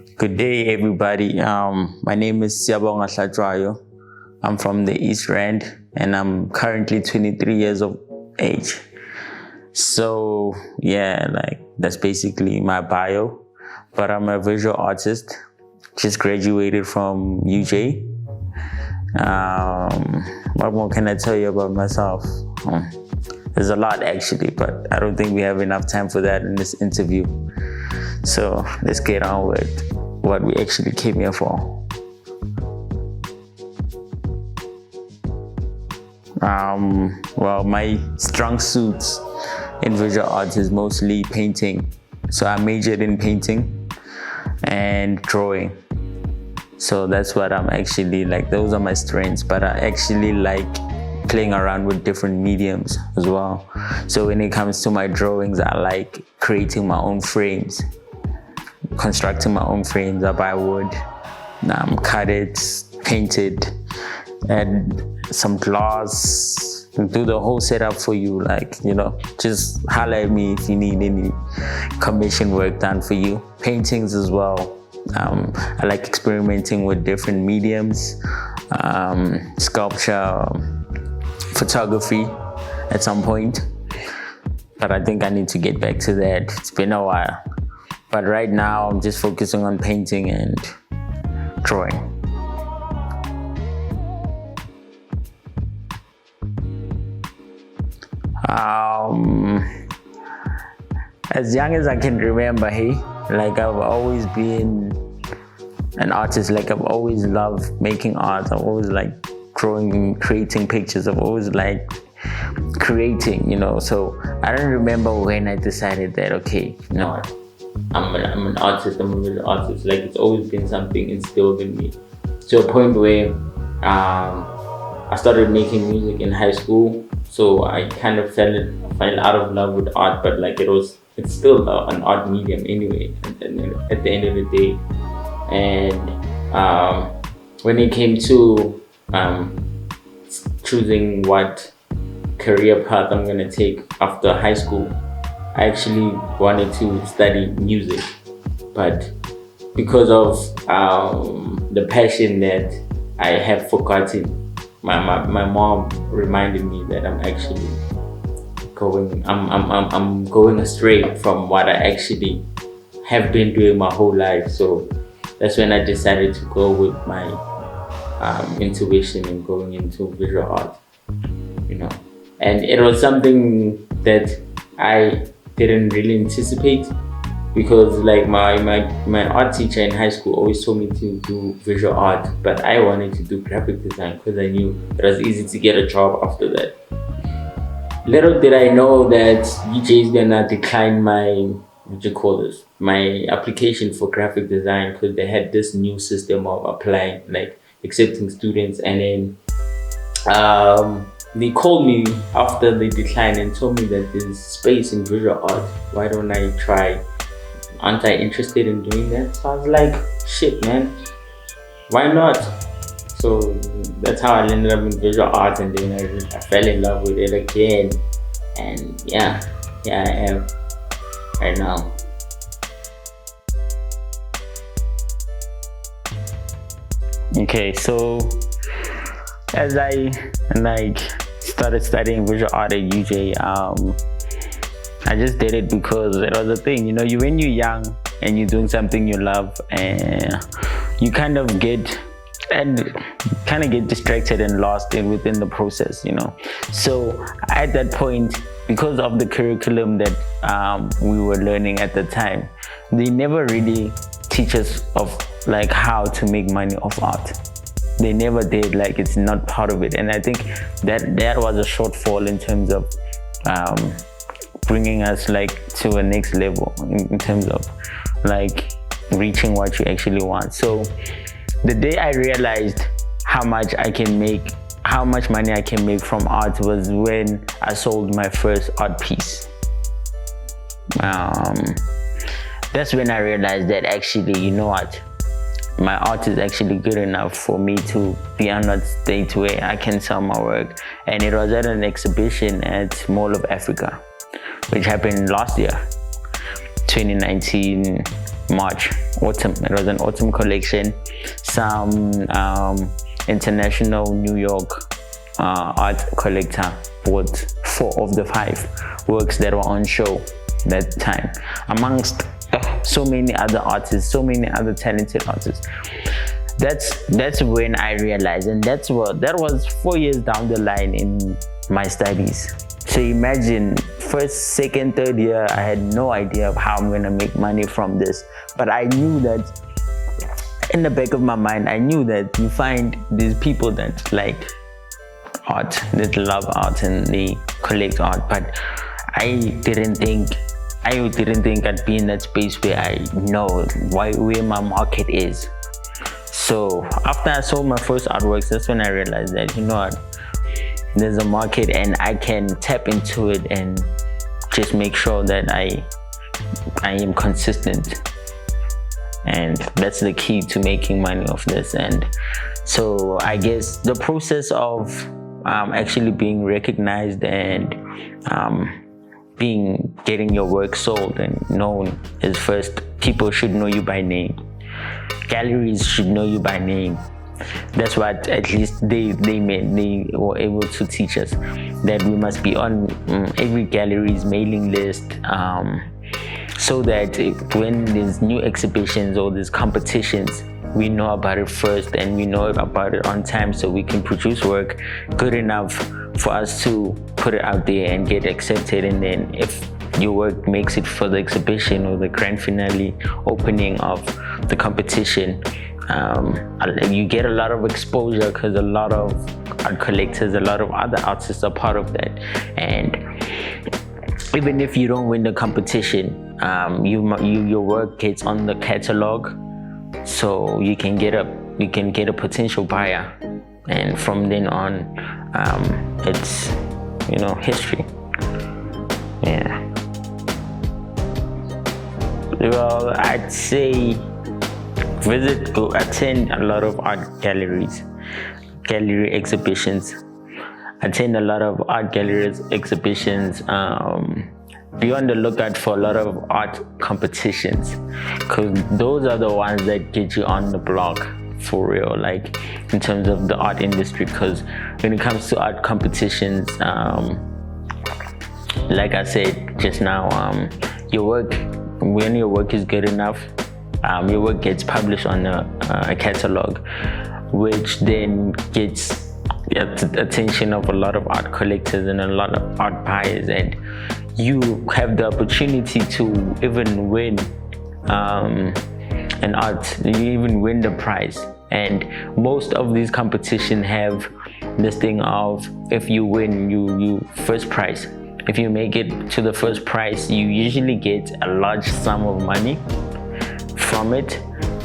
Good day, everybody. My name is Siyabonga Hlatshwayo. I'm from the East Rand, and I'm currently 23 years of age. So yeah, that's basically my bio. But I'm a visual artist. Just graduated from UJ. What more can I tell you about myself? There's a lot actually, but I don't think we have enough time for that in this interview. So let's get on with what we actually came here for. Well, my strong suits in visual art is mostly painting. So I majored in painting and drawing. So that's what I'm actually like, those are my strengths, but I actually like playing around with different mediums as well. So when it comes to my drawings, I like creating my own frames, constructing my own frames. I buy wood, cut it, paint it, add some glass, do the whole setup for you. Just holler at me if you need any commission work done for you. Paintings as well. I like experimenting with different mediums, sculpture, photography at some point. But I think I need to get back to that. It's been a while. But right now, I'm just focusing on painting and drawing. As young as I can remember, I've always been an artist. I've always loved making art. I've always liked drawing and creating pictures. I've always liked creating, So I don't remember when I decided that, I'm an artist, I'm a visual artist. It's always been something instilled in me, to a point where I started making music in high school. So I kind of fell out of love with art, but it's still an art medium anyway at the end of the day. And when it came to choosing what career path I'm gonna take after high school, I actually wanted to study music, but because of the passion that I have forgotten, my mom reminded me that I'm actually I'm going astray from what I actually have been doing my whole life. So that's when I decided to go with my intuition and going into visual art, And it was something that I didn't really anticipate, because my art teacher in high school always told me to do visual art, but I wanted to do graphic design because I knew it was easy to get a job after that. Little did I know that UJ is gonna decline my my application for graphic design, because they had this new system of applying, accepting students, and then they called me after they declined and told me that there's space in visual art. Why don't I try? Aren't I interested in doing that? So I was like, shit, man, why not? So that's how I ended up in visual art, and then I fell in love with it again. And yeah, I am right now. Okay, so as I started studying visual art at UJ, I just did it because it was a thing. When you're young and you're doing something you love, and you kind of get distracted and lost within the process, So at that point, because of the curriculum that we were learning at the time, they never really teach us of how to make money off art. They never did. It's not part of it. And I think that was a shortfall in terms of bringing us to a next level in terms of reaching what you actually want. So the day I realized how much money I can make from art was when I sold my first art piece. That's when I realized that actually, my art is actually good enough for me to be on that stage where I can sell my work. And it was at an exhibition at Mall of Africa, which happened last year, 2019, March, autumn. It was an autumn collection. Some international New York art collector bought 4 of the 5 works that were on show that time, amongst so many other artists, so many other talented artists. That's when I realized, and that was 4 years down the line in my studies. So imagine, first, second, third year, I had no idea of how I'm gonna make money from this. But I knew that in the back of my mind, I knew that you find these people that like art, that love art, and they collect art. But I didn't think I'd be in that space where I know where my market is. So after I sold my first artworks, that's when I realized that, you know what, there's a market and I can tap into it and just make sure that I am consistent. And that's the key to making money off this. And so I guess the process of actually being recognized and getting your work sold and known is, first, people should know you by name. Galleries should know you by name. That's what at least they were able to teach us, that we must be on every gallery's mailing list, so that when there's new exhibitions or there's competitions, we know about it first and we know about it on time, so we can produce work good enough for us to put it out there and get accepted. And then if your work makes it for the exhibition or the grand finale opening of the competition, you get a lot of exposure, because a lot of art collectors, a lot of other artists are part of that. And even if you don't win the competition, your work gets on the catalog, so you can get a potential buyer, and from then on, it's history. Yeah. Well, I'd say attend a lot of art galleries, gallery exhibitions. Attend a lot of art galleries, exhibitions. Be on the lookout for a lot of art competitions, because those are the ones that get you on the block for real, like in terms of the art industry. Because when it comes to art competitions, like I said just now, when your work is good enough, your work gets published on a catalog, which then gets the attention of a lot of art collectors and a lot of art buyers, and you have the opportunity to even win you even win the prize. And most of these competitions have this thing of, if you win, you first prize. If you make it to the first prize, you usually get a large sum of money from it,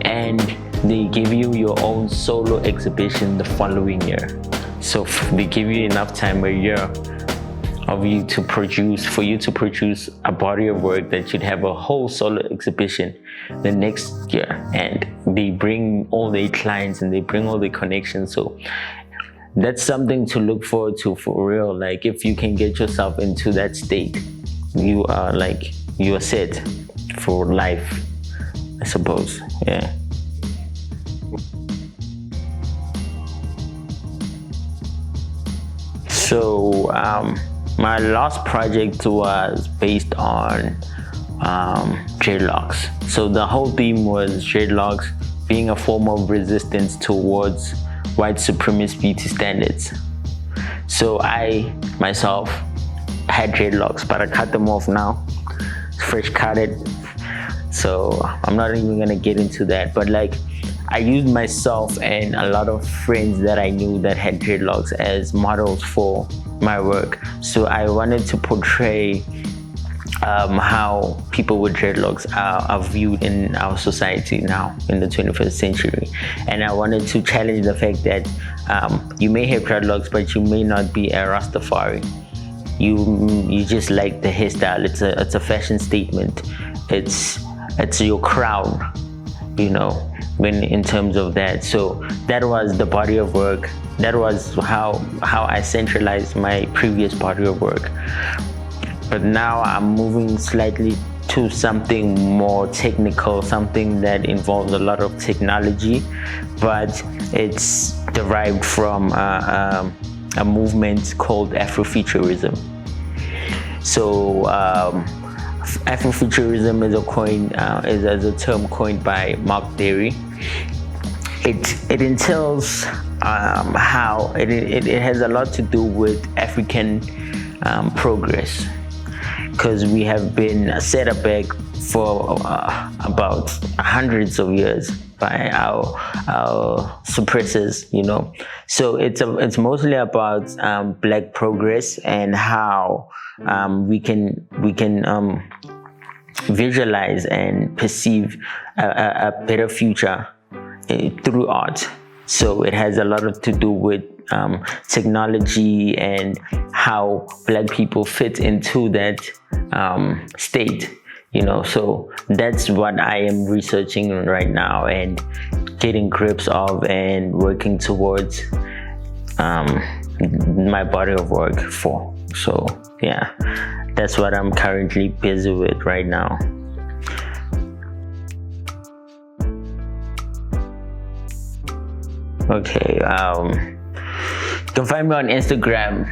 and they give you your own solo exhibition the following year. So they give you enough time, a year, for you to produce a body of work that should have a whole solo exhibition the next year. And they bring all their clients and they bring all their connections. So that's something to look forward to for real. Like, if you can get yourself into that state, you are set for life, I suppose. Yeah. So my last project was based on dreadlocks. So the whole theme was dreadlocks being a form of resistance towards white supremacist beauty standards. So I myself had dreadlocks, but I cut them off now, fresh cutted. So I'm not even gonna get into that, but like, I used myself and a lot of friends that I knew that had dreadlocks as models for my work. So I wanted to portray how people with dreadlocks are viewed in our society now in the 21st century. And I wanted to challenge the fact that you may have dreadlocks, but you may not be a Rastafari. You just like the hairstyle. It's a fashion statement. It's your crown, when in terms of that. So that was the body of work. That was how I centralized my previous body of work. But now I'm moving slightly to something more technical, something that involves a lot of technology, but it's derived from a movement called Afrofuturism. So Afrofuturism is a term coined by Mark Derry. It entails how it has a lot to do with African progress, because we have been set aback for about hundreds of years by our suppressors, you know. So it's mostly about Black progress and how we can visualize and perceive a better future through art. So it has a lot to do with technology and how Black people fit into that state, you know. So that's what I am researching right now and getting grips of and working towards my body of work for. So yeah, that's what I'm currently busy with right now. Okay, you can find me on Instagram.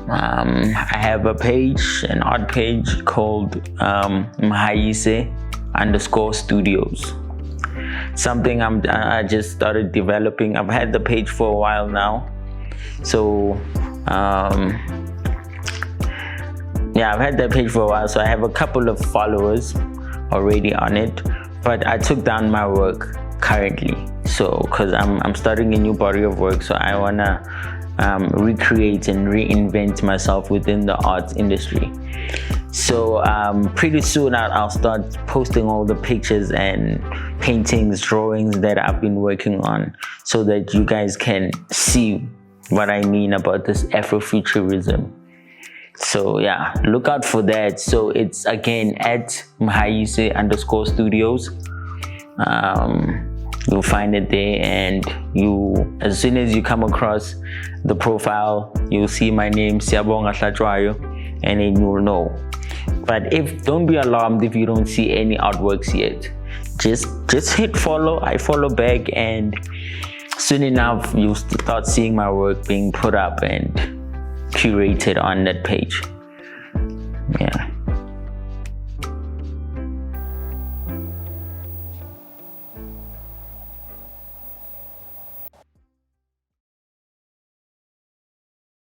I have a page, an art page called _studios. Something I just started developing. I've had the page for a while now. So yeah, I've had that page for a while. So I have a couple of followers already on it, but I took down my work currently. So because I'm starting a new body of work, so I wanna recreate and reinvent myself within the arts industry. So pretty soon I'll start posting all the pictures and paintings, drawings that I've been working on, so that you guys can see what I mean about this Afrofuturism. So yeah, look out for that. So it's again at _studios. You'll find it there, and as soon as you come across the profile, you'll see my name, Siyabonga Hlatshwayo, and then you'll know. But don't be alarmed if you don't see any artworks yet. Just hit follow. I follow back, and soon enough you'll start seeing my work being put up and curated on that page. Yeah.